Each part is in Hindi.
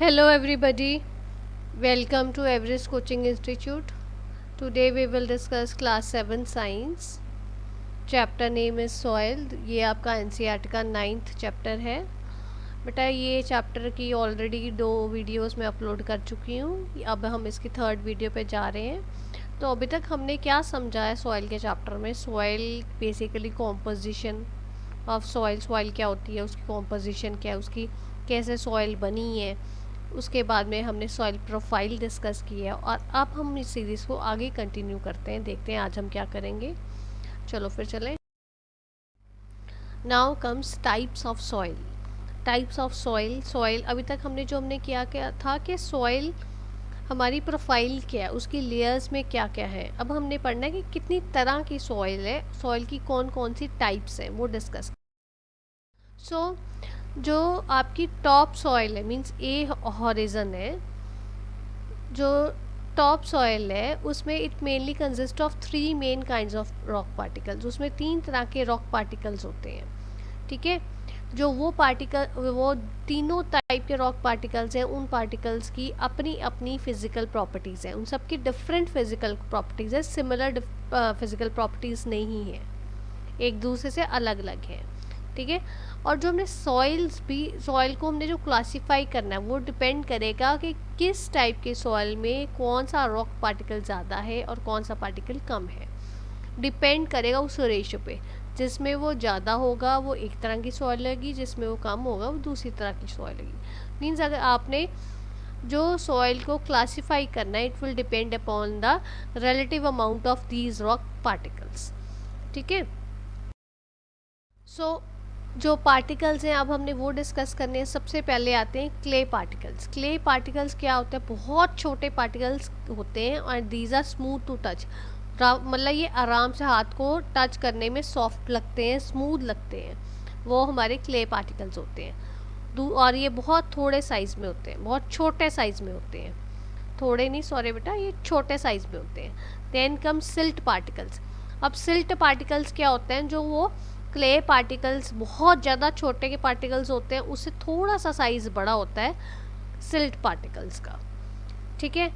Hello everybody, welcome to Everest Coaching Institute. Today we will discuss class 7 science. Chapter name is soil. ये आपका एनसीईआरटी का 9th चैप्टर है। बेटा ये चैप्टर की ऑलरेडी 2 वीडियोस में अपलोड कर चुकी हूँ। अब हम इसकी 3rd वीडियो पे जा रहे हैं। तो अभी तक हमने क्या समझा है सॉइल के चैप्टर में। Soil basically composition of soil, soil क्या होती है, उसकी कॉम्पोजिशन क्या है, उसकी कैसे सॉइल बनी है। उसके बाद में हमने सॉइल प्रोफाइल डिस्कस की है और अब हम इस सीरीज़ को आगे कंटिन्यू करते हैं। देखते हैं आज हम क्या करेंगे। चलो फिर चलें। Now comes types of soil. Types of soil. Soil अभी तक हमने क्या क्या था कि सॉइल हमारी प्रोफाइल क्या है, उसकी लेयर्स में क्या क्या है। अब हमने पढ़ना है कि कितनी तरह की सॉइल है, सॉइल की कौन कौन सी टाइप्स हैं वो डिस्कस। सो जो आपकी टॉप सॉइल है, मीन्स ए हॉरिजन है, जो टॉप सॉइल है उसमें it mainly consist of 3 main kinds of rock particles. उसमें 3 तरह के रॉक पार्टिकल्स होते हैं। ठीक है, जो वो तीनों टाइप के रॉक पार्टिकल्स हैं, उन पार्टिकल्स की अपनी अपनी फिजिकल प्रॉपर्टीज़ हैं। उन सबकी डिफरेंट फिजिकल प्रॉपर्टीज़ है, सिमिलर फिजिकल प्रॉपर्टीज़ नहीं है, एक दूसरे से अलग अलग है। ठीक है, और जो हमने सॉइल को हमने जो क्लासिफाई करना है वो डिपेंड करेगा कि किस टाइप के सॉइल में कौन सा रॉक पार्टिकल ज़्यादा है और कौन सा पार्टिकल कम है। डिपेंड करेगा उस रेशो पे। जिसमें वो ज़्यादा होगा वो एक तरह की सॉइल लगेगी, जिसमें वो कम होगा वो दूसरी तरह की सॉइल लगेगी। मीन्स अगर आपने जो सॉइल को क्लासिफाई करना है, it will depend upon the relative amount of these rock particles. ठीक है, सो जो पार्टिकल्स हैं अब हमने वो डिस्कस करने हैं। सबसे पहले आते हैं क्ले पार्टिकल्स। क्ले पार्टिकल्स क्या होते हैं, बहुत छोटे पार्टिकल्स होते हैं और these are smooth to touch. मतलब ये आराम से हाथ को टच करने में सॉफ्ट लगते हैं, स्मूथ लगते हैं, वो हमारे क्ले पार्टिकल्स होते हैं। और ये बहुत थोड़े साइज़ में होते हैं, बहुत छोटे साइज़ में होते हैं। थोड़े नहीं, सॉरी बेटा, ये छोटे साइज़ में होते हैं। Then come silt particles. अब सिल्ट पार्टिकल्स क्या होते हैं, जो वो क्ले पार्टिकल्स बहुत ज़्यादा छोटे के पार्टिकल्स होते हैं, उससे थोड़ा सा साइज़ बड़ा होता है सिल्ट पार्टिकल्स का। ठीक है,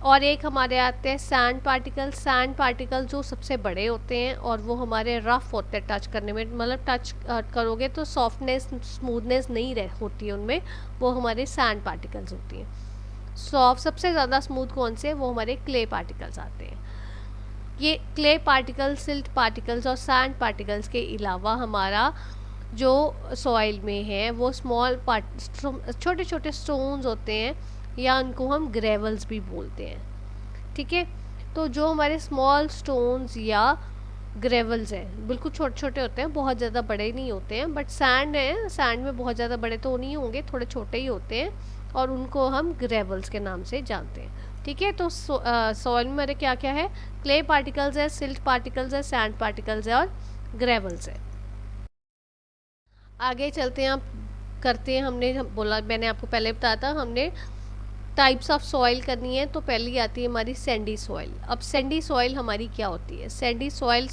और एक हमारे आते हैं सैंड पार्टिकल्स। सैंड पार्टिकल्स जो सबसे बड़े होते हैं और वो हमारे रफ़ होते हैं टच करने में, मतलब टच करोगे तो सॉफ्टनेस स्मूथनेस नहीं होती है उनमें, वो हमारे सैंड पार्टिकल्स होती हैं। सबसे ज़्यादा स्मूथ कौन से, वो हमारे क्ले पार्टिकल्स आते हैं। ये क्ले पार्टिकल्स, सिल्ट पार्टिकल्स और सैंड पार्टिकल्स के अलावा हमारा जो सॉइल में है वो छोटे छोटे स्टोन्स होते हैं, या उनको हम ग्रेवल्स भी बोलते हैं। ठीक है, तो जो हमारे स्मॉल स्टोन्स या ग्रेवल्स हैं बिल्कुल छोटे छोटे होते हैं, बहुत ज़्यादा बड़े नहीं होते हैं। बट सैंड है, सैंड में बहुत ज़्यादा बड़े तो नहीं होंगे, थोड़े छोटे ही होते हैं और उनको हम ग्रेवल्स के नाम से जानते हैं। ठीक है, तो सॉइल में हमारे क्या क्या है, क्ले पार्टिकल्स है, सिल्ट पार्टिकल्स है, सैंड पार्टिकल्स है और ग्रेवल्स है। आगे चलते हैं, आप करते हैं। बोला, मैंने आपको पहले बताया था हमने टाइप्स ऑफ सॉइल करनी है, तो पहली आती है हमारी सैंडी सॉइल। अब सैंडी सॉइल हमारी क्या होती है, सैंडी सॉइल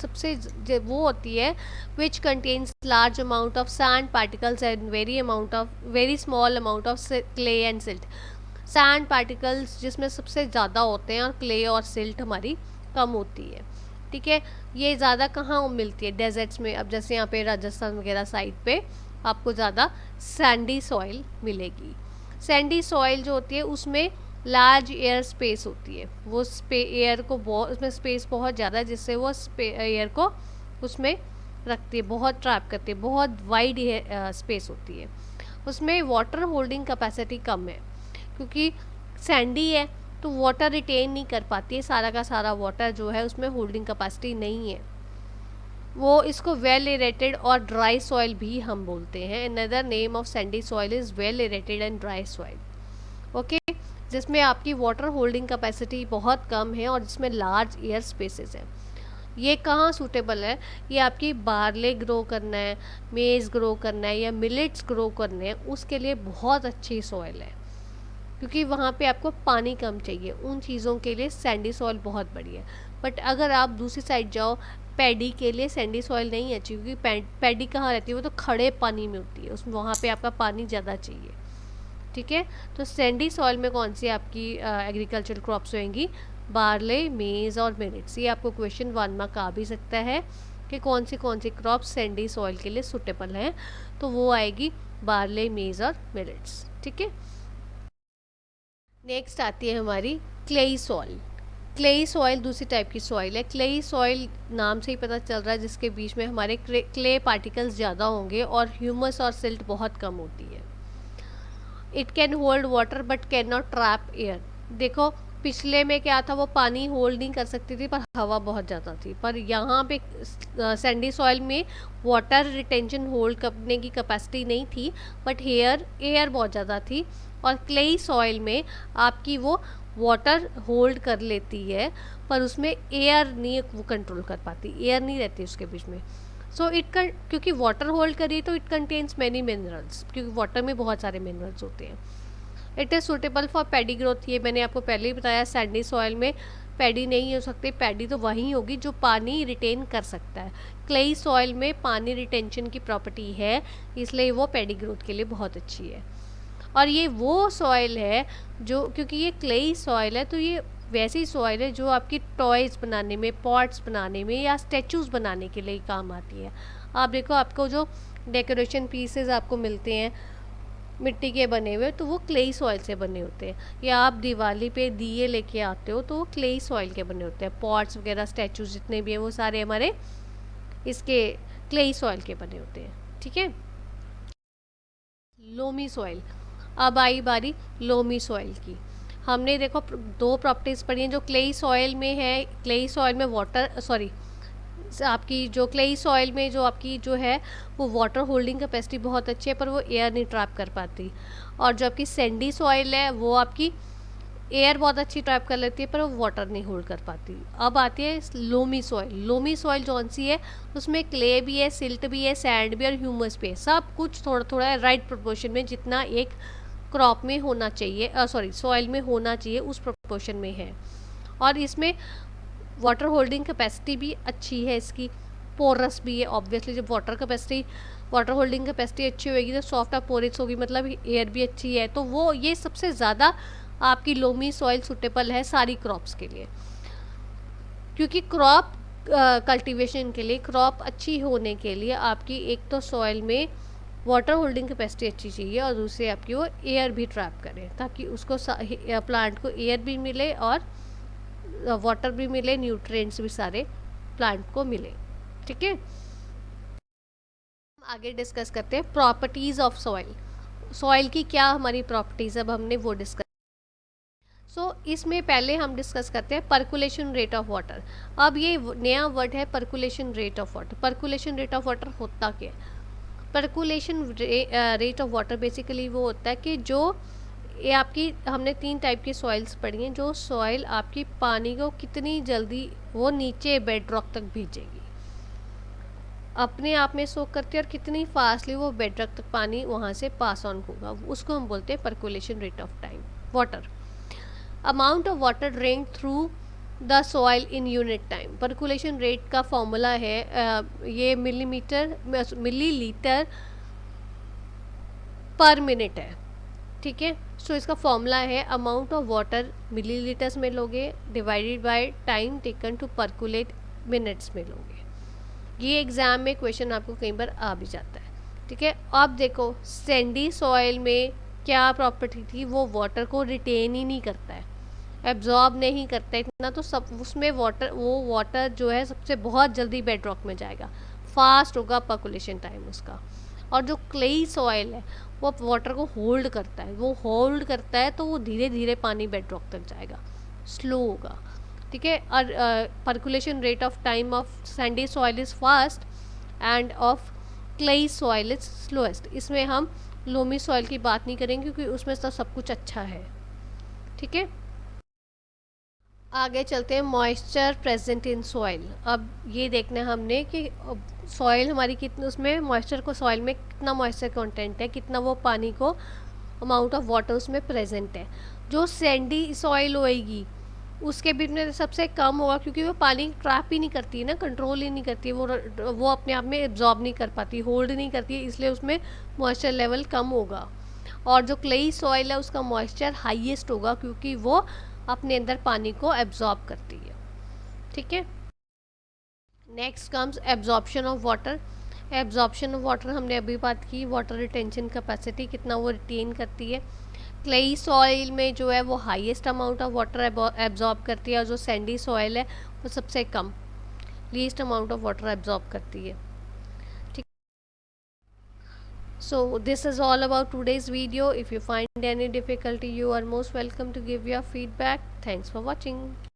वो होती है which contains large amount of sand particles and very small amount of clay and silt. Sand particles जिसमें सबसे ज़्यादा होते हैं और क्ले और सिल्ट हमारी कम होती है। ठीक है, ये ज़्यादा कहाँ मिलती है, डेजर्ट्स में। अब जैसे यहाँ पे राजस्थान वगैरह साइड पे आपको ज़्यादा सैंडी सॉइल मिलेगी। सैंडी सॉइल जो होती है उसमें लार्ज एयर स्पेस होती है, वो एयर को उसमें स्पेस बहुत ज़्यादा है, जिससे वो एयर को उसमें रखती है, बहुत ट्रैप करती है, बहुत वाइड स्पेस होती है। उसमें वाटर होल्डिंग कैपेसिटी कम है, क्योंकि सैंडी है तो वाटर रिटेन नहीं कर पाती है, सारा का सारा वाटर जो है उसमें होल्डिंग कैपेसिटी नहीं है। वो इसको वेल एरेटेड और ड्राई सॉइल भी हम बोलते हैं। Another name of Sandy soil is well aerated and dry soil. Okay, जिसमें आपकी वाटर होल्डिंग कैपेसिटी बहुत कम है और जिसमें लार्ज एयर स्पेसेस हैं। ये कहाँ सूटेबल है, ये आपकी बार्ले ग्रो करना है, मेज़ ग्रो करना है या मिलेट्स ग्रो करने हैं, उसके लिए बहुत अच्छी सॉइल है, क्योंकि वहाँ पे आपको पानी कम चाहिए। उन चीज़ों के लिए सैंडी सॉइल बहुत बढ़िया है। बट अगर आप दूसरी साइड जाओ, पैडी के लिए सैंडी सॉइल नहीं अच्छी, क्योंकि पैडी कहाँ रहती है, वो तो खड़े पानी में होती है, उसमें वहाँ पे आपका पानी ज़्यादा चाहिए। ठीक है। तो सैंडी सॉइल में कौन सी आपकी एग्रीकल्चरल क्रॉप्स होंगी? बार्ले, मेज और मिलेट्स। ये आपको क्वेश्चन 1 मार्क आ भी सकता है कि कौन सी क्रॉप्स सैंडी सॉइल के लिए सुटेबल हैं, तो वो आएगी बार्ले, मेज और मिलेट्स। ठीक है। नेक्स्ट आती है हमारी क्लेई सॉइल। क्लेई सॉइल दूसरी टाइप की सॉइल है। क्लेई सॉइल नाम से ही पता चल रहा है, जिसके बीच में हमारे क्ले पार्टिकल्स ज़्यादा होंगे और ह्यूमस और सिल्ट बहुत कम होती है। It can hold water but can not trap air. देखो पिछले में क्या था, वो पानी होल्ड नहीं कर सकती थी पर हवा बहुत ज़्यादा थी, पर यहाँ पे सैंडी सॉइल में वाटर रिटेंशन होल्ड करने की कैपेसिटी नहीं थी, बट एयर बहुत ज़्यादा थी। और क्लेई सॉइल में आपकी वो वाटर होल्ड कर लेती है पर उसमें एयर नहीं वो कंट्रोल कर पाती, एयर नहीं रहती उसके बीच में। सो क्योंकि वाटर होल्ड करी तो इट कंटेन्स मैनी मिनरल्स, क्योंकि वाटर में बहुत सारे मिनरल्स होते हैं। It is suitable for paddy growth. ये मैंने आपको पहले ही बताया, सैंडी सॉइल में पैडी नहीं हो सकती, पैडी तो वहीं होगी जो पानी रिटेन कर सकता है। क्लेई सॉइल में पानी रिटेंशन की प्रॉपर्टी है, इसलिए वो पैडी ग्रोथ के लिए बहुत अच्छी है। और ये वो सॉइल है जो, क्योंकि ये क्लेई सॉइल है तो ये वैसी सॉइल है जो आपकी टॉयज़ बनाने में, पॉट्स बनाने में या स्टैचूज़ बनाने के लिए काम आती है। आप देखो आपको जो डेकोरेशन पीसेस आपको मिलते हैं मिट्टी के बने हुए, तो वो क्लेई सॉइल से बने होते हैं। या आप दिवाली पे दिए लेके आते हो तो वो क्लेई सॉइल के बने होते हैं। पॉट्स वगैरह स्टैचूज जितने भी हैं वो सारे हमारे इसके क्लेई सॉइल के बने होते हैं। ठीक है। Loamy soil. अब आई बारी लोमी सॉइल की। हमने देखो दो प्रॉपर्टीज़ पढ़ी हैं जो क्लेई सॉइल में है। क्लेई सॉइल में आपकी जो क्लेई सॉइल में जो आपकी जो है वो वाटर होल्डिंग कैपेसिटी बहुत अच्छी है पर वो एयर नहीं ट्रैप कर पाती। और जो आपकी सैंडी सॉइल है वो आपकी एयर बहुत अच्छी ट्रैप कर लेती है पर वो वाटर नहीं होल्ड कर पाती। अब आती है लोमी सॉइल। लोमी सॉइल कौन सी है? उसमें क्ले भी है, सिल्ट भी है, सैंड भी और ह्यूमस भी है। सब कुछ थोड़ा थोड़ा राइट प्रोपोर्शन में, जितना एक क्रॉप में होना चाहिए, सॉइल में होना चाहिए उस प्रोपोर्शन में है। और इसमें वाटर होल्डिंग कैपेसिटी भी अच्छी है इसकी, पोरस भी है। ऑब्वियसली जब वाटर होल्डिंग कैपेसिटी अच्छी होगी तो सॉफ्ट और पोरस होगी, मतलब एयर भी अच्छी है, तो वो ये सबसे ज़्यादा आपकी लोमी सॉइल सुटेबल है सारी क्रॉप्स के लिए। क्योंकि क्रॉप कल्टीवेशन के लिए, क्रॉप अच्छी होने के लिए आपकी एक तो सॉइल में वाटर होल्डिंग कैपेसिटी अच्छी चाहिए और दूसरे आपकी वो एयर भी ट्रैप करे, ताकि उसको प्लांट को एयर भी मिले और वाटर भी मिले, न्यूट्रिएंट्स भी सारे प्लांट को मिले। ठीक है। आगे डिस्कस करते हैं प्रॉपर्टीज़ ऑफ सॉइल। सॉइल की क्या हमारी प्रॉपर्टीज़, अब हमने वो डिस्कस। इसमें पहले हम डिस्कस करते हैं परकुलेशन रेट ऑफ वाटर। अब ये नया वर्ड है percolation rate of water. Percolation rate of water होता क्या है? Percolation rate of water basically वो होता है कि जो ये आपकी, हमने 3 टाइप की सॉइल्स पढ़ी हैं, जो सॉइल आपकी पानी को कितनी जल्दी वो नीचे बेड रॉक तक भेजेगी, अपने आप में सोक करती है, और कितनी फास्टली वो बेड रॉक तक पानी वहाँ से पास ऑन होगा, उसको हम बोलते हैं percolation rate of time water. Amount of water drain through the soil in unit time. Percolation rate का फॉर्मूला है ये मिलीलीटर पर मिनट है। ठीक है। सो इसका फॉर्मूला है अमाउंट ऑफ वाटर मिलीलीटर्स में लोगे divided by time taken to percolate minutes में लोगे। ये एग्ज़ाम में क्वेश्चन आपको कई बार आ भी जाता है। ठीक है। अब देखो सैंडी सॉइल में क्या प्रॉपर्टी थी, वो वाटर को रिटेन ही नहीं करता है, एब्जॉर्ब नहीं करता इतना, तो सब उसमें वाटर जो है सबसे बहुत जल्दी बेड रॉक में जाएगा, फास्ट होगा परकुलेशन टाइम उसका। और जो क्लेई सॉइल है वो वाटर को होल्ड करता है, तो वो धीरे धीरे पानी बेड रॉक तक जाएगा, स्लो होगा। ठीक है। और percolation rate of time of Sandy soil is fast end of clayey soil is slowest. इसमें हम लोमी सॉइल की बात नहीं करेंगे क्योंकि उसमें तो सब कुछ अच्छा है। ठीक है। आगे चलते हैं मॉइस्चर प्रेजेंट इन सॉइल। अब ये देखना है हमने कि सॉइल हमारी कितनी, उसमें मॉइस्चर को, सॉइल में कितना मॉइस्चर कंटेंट है, कितना वो पानी को अमाउंट ऑफ वाटर उसमें प्रेजेंट है। जो सैंडी सॉइल होएगी उसके भी में सबसे कम होगा, क्योंकि वो पानी ट्रैप ही नहीं करती है ना, कंट्रोल ही नहीं करती है, वो अपने आप में एब्जॉर्ब नहीं कर पाती, होल्ड नहीं करती है, इसलिए उसमें मॉइस्चर लेवल कम होगा। और जो क्लेई सॉइल है उसका मॉइस्चर हाईएस्ट होगा क्योंकि वो अपने अंदर पानी को एब्जॉर्ब करती है। ठीक है, next comes absorption of water. Absorption of water हमने अभी बात की, वाटर रिटेंशन कैपेसिटी कितना वो रिटेन करती है। क्लेई सॉइल में जो है वो highest amount of water absorb करती है और जो सैंडी सॉइल है वो सबसे कम least amount of water absorb करती है। ठीक, so this is all about today's video. If you find any difficulty, you are most welcome to give your feedback. Thanks for watching.